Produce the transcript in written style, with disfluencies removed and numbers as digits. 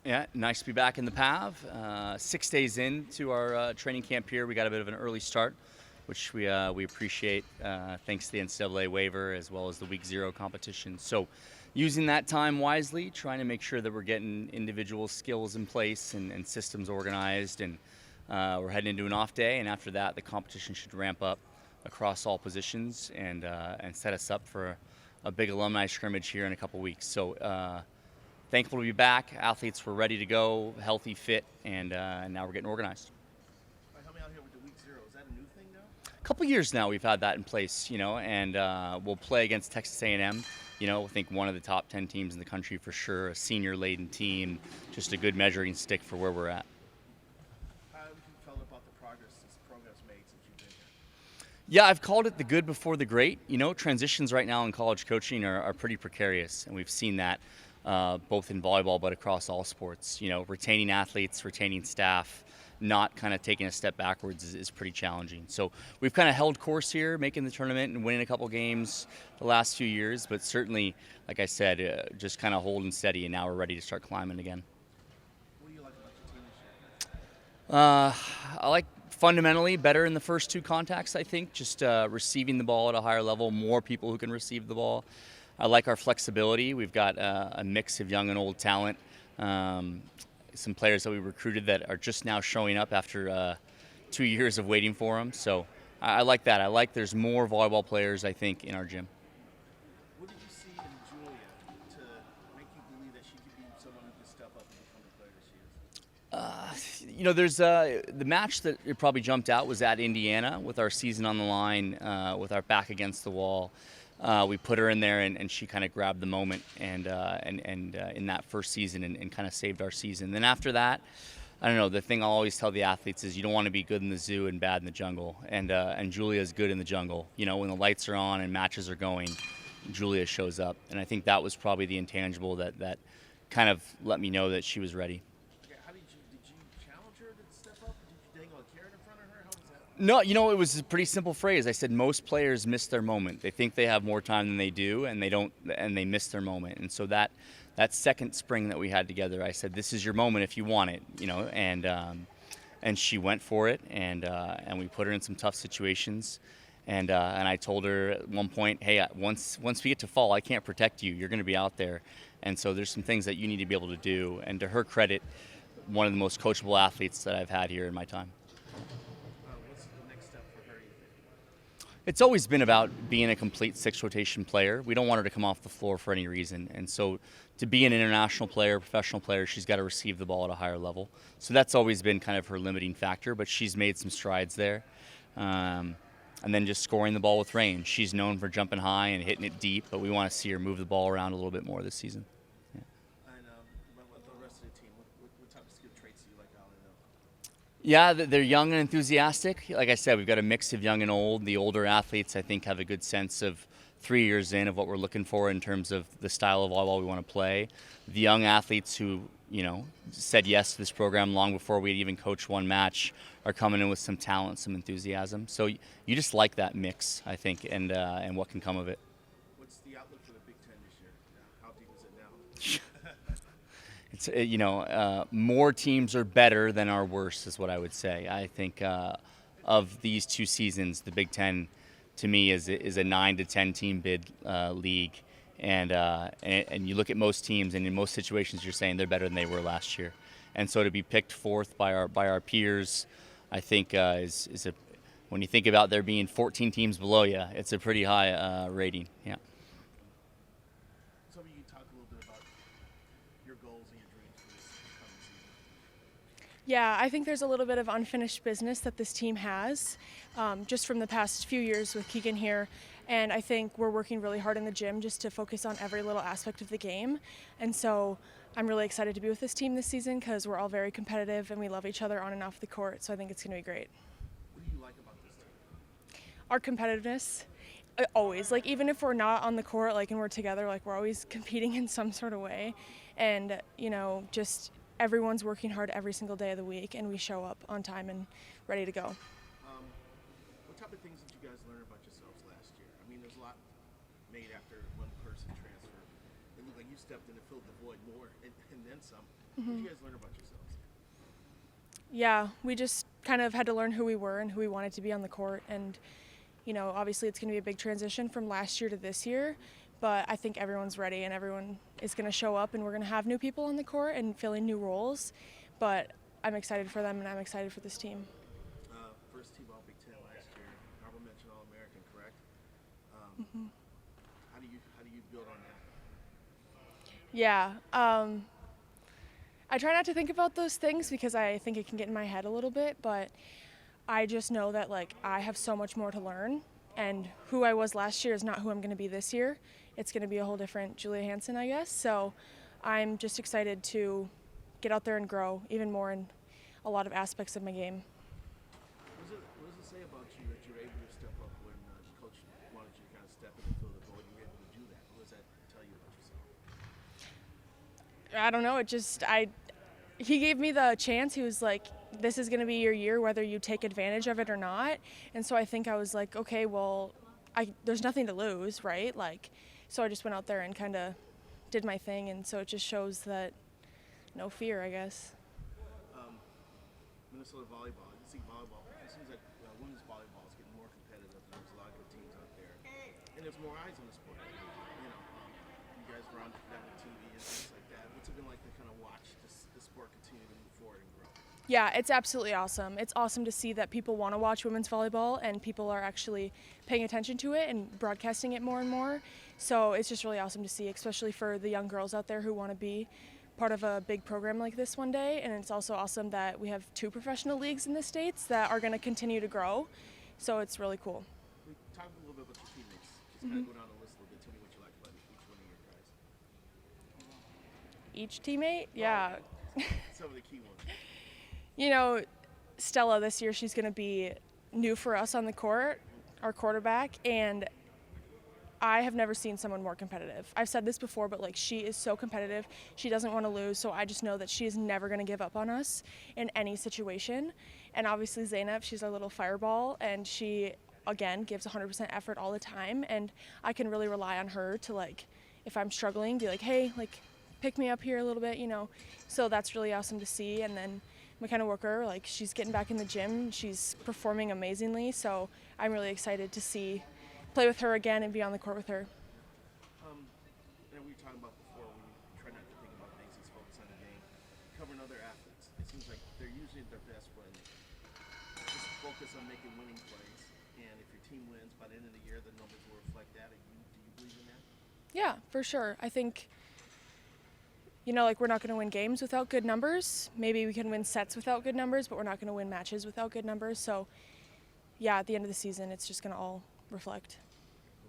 Yeah, nice to be back in the PAV. 6 days into our training camp here, we got a bit of an early start, which we appreciate, thanks to the NCAA waiver as well as the Week 0 competition. So using that time wisely, trying to make sure that we're getting individual skills in place and systems organized, and we're heading into an off day, and after that the competition should ramp up across all positions and set us up for a big alumni scrimmage here in a couple weeks. So thankful to be back. Athletes were ready to go, healthy, fit, and now we're getting organized. Help me out here with the Week 0. Is that a new thing now? A couple years now we've had that in place, and we'll play against Texas A&M. I think one of the top 10 teams in the country for sure, a senior-laden team, just a good measuring stick for where we're at. How have you felt about the progress this program's made since you've been here? Yeah, I've called it the good before the great. Transitions right now in college coaching are pretty precarious, and we've seen that both in volleyball but across all sports. Retaining athletes, retaining staff, not kind of taking a step backwards is pretty challenging. So we've kind of held course here, making the tournament and winning a couple games the last few years, but certainly, like I said, just kind of holding steady, and now we're ready to start climbing again. What do you like about your team this year? I like fundamentally better in the first two contacts, I think, just receiving the ball at a higher level, more people who can receive the ball. I like our flexibility. We've got a mix of young and old talent. Some players that we recruited that are just now showing up after 2 years of waiting for them. So I like that. I like there's more volleyball players, I think, in our gym. What did you see in Julia to make you believe that she could be someone who could step up and become the player that she is? There's the match that it probably jumped out was at Indiana with our season on the line, with our back against the wall. We put her in there, and she kind of grabbed the moment, and in that first season, and kind of saved our season. Then after that, I don't know. The thing I'll always tell the athletes is you don't want to be good in the zoo and bad in the jungle. And Julia is good in the jungle. When the lights are on and matches are going, Julia shows up. And I think that was probably the intangible that kind of let me know that she was ready. How did you challenge her to step up? Did you dangle a carrot in front of her? How was that? No, it was a pretty simple phrase. I said most players miss their moment. They think they have more time than they do, and they don't, and they miss their moment. And so that second spring that we had together, I said, "This is your moment if you want it," and she went for it, and we put her in some tough situations, and I told her at one point, "Hey, once we get to fall, I can't protect you. You're going to be out there, and so there's some things that you need to be able to do." And to her credit, one of the most coachable athletes that I've had here in my time. What's the next step for her, you think? It's always been about being a complete six-rotation player. We don't want her to come off the floor for any reason. And so to be an international player, professional player, she's got to receive the ball at a higher level. So that's always been kind of her limiting factor, but she's made some strides there. And then just scoring the ball with range. She's known for jumping high and hitting it deep, but we want to see her move the ball around a little bit more this season. And with the rest of the team, what type of skill traits do you like out of them? Yeah, they're young and enthusiastic. Like I said, we've got a mix of young and old. The older athletes, I think, have a good sense of 3 years in of what we're looking for in terms of the style of volleyball we want to play. The young athletes who, said yes to this program long before we'd even coached one match are coming in with some talent, some enthusiasm. So you just like that mix, I think, and what can come of it. What's the outlook for the Big Ten this year? How deep is it now? It's more teams are better than are worse, is what I would say. I think of these two seasons, the Big Ten, to me, is a 9 to 10 team bid league, and you look at most teams, and in most situations, you're saying they're better than they were last year. And so to be picked fourth by our peers, I think is when you think about there being 14 teams below you, it's a pretty high rating. Yeah. So you can talk a little bit about your goals and your dreams for this coming season. Yeah, I think there's a little bit of unfinished business that this team has, just from the past few years with Keegan here. And I think we're working really hard in the gym just to focus on every little aspect of the game. And so I'm really excited to be with this team this season because we're all very competitive and we love each other on and off the court. So I think it's going to be great. What do you like about this team? Our competitiveness, always. Like, even if we're not on the court, and we're together, we're always competing in some sort of way. And, just everyone's working hard every single day of the week, and we show up on time and ready to go. What type of things did you guys learn about yourselves last year? I mean, there's a lot made after one person transferred. It looked like you stepped in and filled the void more and then some. What did you guys learn about yourselves? Yeah, we just kind of had to learn who we were and who we wanted to be on the court. And, obviously it's going to be a big transition from last year to this year, but I think everyone's ready and everyone is going to show up and we're going to have new people on the court and filling new roles. But I'm excited for them and I'm excited for this team. First team All Big Ten last year, honorable mention All American, correct? How do you build on that? Yeah. I try not to think about those things because I think it can get in my head a little bit, but I just know that I have so much more to learn, and who I was last year is not who I'm going to be this year. It's going to be a whole different Julia Hansen, I guess. So I'm just excited to get out there and grow even more in a lot of aspects of my game. What does it say about you that you're able to step up when coach wanted you to kind of step in and fill the void and you're able to do that? What does that tell you about yourself? I don't know. He gave me the chance. He was like, this is going to be your year, whether you take advantage of it or not. And so I think I was like, okay, well, there's nothing to lose, right? So I just went out there and kind of did my thing. And so it just shows that no fear, I guess. Minnesota volleyball. You see volleyball. It seems like women's volleyball is getting more competitive. There's a lot of good teams out there, and there's more eyes on the sport. You guys are on TV and things like that. What's it been like to kind of watch the sport continue to move forward and grow? Yeah, it's absolutely awesome. It's awesome to see that people want to watch women's volleyball and people are actually paying attention to it and broadcasting it more and more. So it's just really awesome to see, especially for the young girls out there who want to be part of a big program like this one day. And it's also awesome that we have 2 professional leagues in the States that are going to continue to grow. So it's really cool. We talk a little bit about your teammates. Just kind of go down the list a little bit. Tell me what you like about each one of your guys. Each teammate? Yeah. Some of the key ones. Stella this year, she's going to be new for us on the court, our quarterback, and I have never seen someone more competitive. I've said this before, but she is so competitive. She doesn't want to lose, so I just know that she is never going to give up on us in any situation. And obviously Zainab, she's our little fireball, and she, again, gives 100% effort all the time, and I can really rely on her to, if I'm struggling, be like, hey, pick me up here a little bit, So that's really awesome to see. And then McKenna Worker, she's getting back in the gym. She's performing amazingly, so I'm really excited to play with her again and be on the court with her. And we were talking about before, we try not to think about things, just focus on the game. Covering other athletes, it seems like they're usually at their best when just focus on making winning plays. And if your team wins, by the end of the year, the numbers will reflect that. Do you believe in that? Yeah, for sure. I think, we're not going to win games without good numbers. Maybe we can win sets without good numbers, but we're not going to win matches without good numbers. So, yeah, at the end of the season, it's just going to all reflect.